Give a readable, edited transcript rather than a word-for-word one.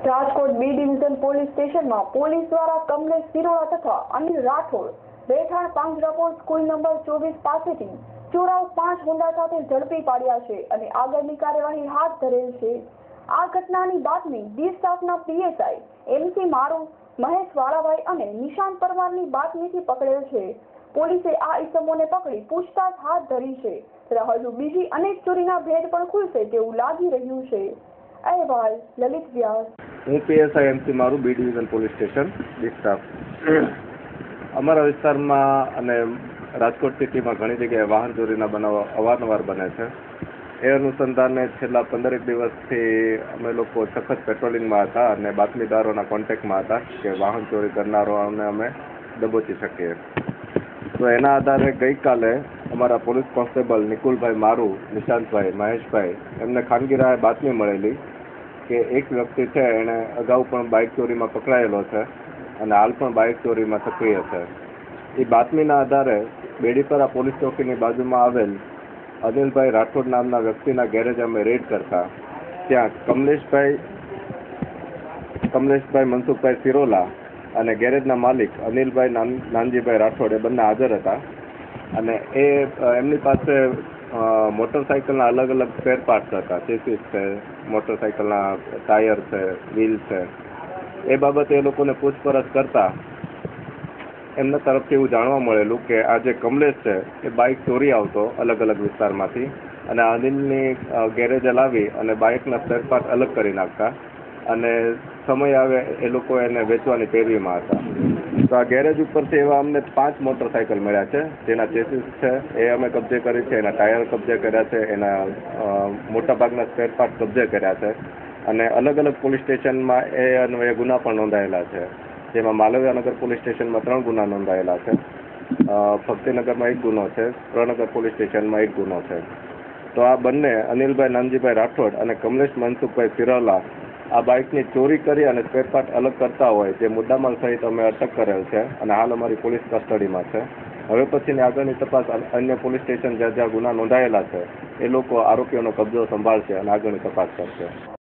રાજકોટ બી division police સ્ટેશનમાં police દ્વારા કમલેશ સિરોડા તથા અનિલ રાઠોડ રહેઠાણ પાંજરાપોળ સ્કૂલ નંબર 24 પાસેથી ચોરાવ 5 હોન્ડા સાથે ઝડપી પાડ્યા છે અને આગળની કાર્યવાહી હાથ ધરેલ છે। આ ઘટનાની બાતમી ડી સ્ટાફના પીએસઆઈ એમસી મારો, મહેશ વાળાભાઈ અને નિશાંત પરમારની બાતમીથી પકડેલ છે। પોલીસે આ ઇસમોને પકડી પૂછતાછ હાથ ધરી છે ત્યારે હજુ બીજી અનેક ચોરીના ભેદ પણ ખુલશે તેવું લાગી રહ્યું છે। અહેવાલ લલિત વ્યાસ। હું પીએસઆઈ એમસી મારું B division police station D staff. અમારા વિસ્તારમાં અને રાજકોટ સિટીમાં ઘણી જગ્યાએ વાહન ચોરીના બનાવો અવારનવાર બને છે। એ અનુસંધાને છેલ્લા 15 દિવસથી અમે લોકો સખત પેટ્રોલિંગમાં હતા અને બાતમીદારોના કોન્ટેક્ટમાં હતા કે વાહન ચોરી કરનારાઓને અમે દબોચી શકીએ। તો એના આધારે ગઈકાલે અમારા પોલીસ કોન્સ્ટેબલ નિકુલભાઈ મારુ, નિશાંતભાઈ, મહેશભાઈ એમને ખાનગી રાહે બાતમી મળેલી કે એક વ્યક્તિ છે એણે અગાઉ પણ બાઇક ચોરીમાં પકડાયેલો છે અને હાલ પણ બાઇક ચોરીમાં સક્રિય છે। એ બાતમીના આધારે બેડીપરા પોલીસ ચોકીની બાજુમાં આવેલ અનિલભાઈ રાઠોડ નામના વ્યક્તિના ગેરેજ અમે રેડ કરતા ત્યાં કમલેશભાઈ મનસુખભાઈ સિરોલા અને ગેરેજના માલિક અનિલભાઈ નાનજીભાઈ રાઠોડ એ બંને હાજર હતા અને એમની પાસે મોટરસાઇકલના અલગ અલગ સ્પેર પાર્ટ્સ હતા, ચેસીસ છે, મોટરસાઇકલના ટાયર છે, વ્હીલ છે। એ બાબતે એ લોકોને પૂછપરછ કરતા એમના તરફથી એવું જાણવા મળેલું કે આ જે કમલેશ છે એ બાઇક ચોરી આવતો અલગ અલગ વિસ્તારમાંથી અને અનિલની ગેરેજે લાવી અને બાઇકના સ્પેર પાર્ટ અલગ કરી નાખતા અને સમય આવે એ લોકો એને વેચવાની પેરવીમાં હતા। તો આ ગેરેજ ઉપરથી એવા અમને 5 મોટરસાઇકલ મળ્યા છે જેના ચેસીસ છે એ અમે કબજે કરી છે, એના ટાયર કબજે કર્યા છે, એના મોટાભાગના સ્પેર પાર્ટ કબજે કર્યા છે અને અલગ અલગ પોલીસ સ્ટેશનમાં એ અન્વયે ગુના પણ નોંધાયેલા છે જેમાં માલવ્યાનગર પોલીસ સ્ટેશનમાં 3 ગુના નોંધાયેલા છે, ભક્તિનગરમાં 1 ગુનો છે, પ્રનગર પોલીસ સ્ટેશનમાં 1 ગુનો છે। તો આ બંને અનિલભાઈ નાનજીભાઈ રાઠોડ અને કમલેશ મનસુખભાઈ સિરોલા આ બાઇકની ચોરી કરી અને સ્પેર પાર્ટ અલગ કરતા હોય જે મુદ્દામાલ સહિત અમે અટક કરેલ છે અને હાલ અમારી પોલીસ કસ્ટડીમાં છે। હવે પછીની આગળની તપાસ અન્ય પોલીસ સ્ટેશન જ્યાં જ્યાં ગુના નોંધાયેલા છે એ લોકો આરોપીઓનો કબજો સંભાળશે અને આગળની તપાસ કરશે।